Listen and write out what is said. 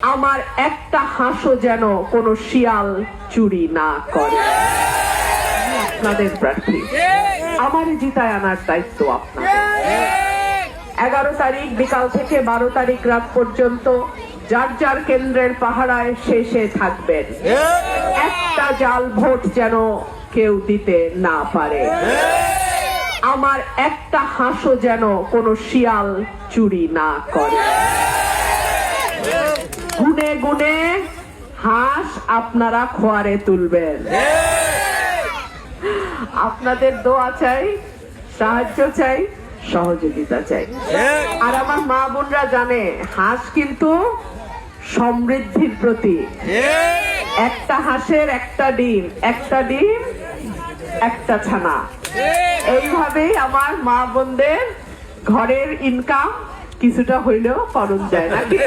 আমার একটা হাঁসও যেন কোনো শিয়াল চুরি না করে। আপনাদের প্রার্থী, আমার জিতায় আনার দায়িত্ব আপনাদের। 11 তারিখ বিকাল থেকে 12 তারিখ রাত পর্যন্ত যার যার কেন্দ্রের পাহারায় শেষে থাকবেন। একটা জাল ভোট যেন কেউ দিতে না পারে। আমার একটা হাঁসও যেন কোনো শিয়াল চুরি না করে। গুনে গুনে হাঁস আপনারা খোয়ারে তুলবেন। আপনাদের দোয়া চাই, সাহায্য চাই, সহযোগিতা চাই। আর আমার মা বোনরা জানে হাঁস কিন্তু সমৃদ্ধির প্রতীক। একটা হাঁসের একটা ডিম, একটা ডিম একটা ছানা। এইভাবেই আমার মা বোনদের ঘরের ইনকাম কিছুটা হইলেও করণ যায় নাকি?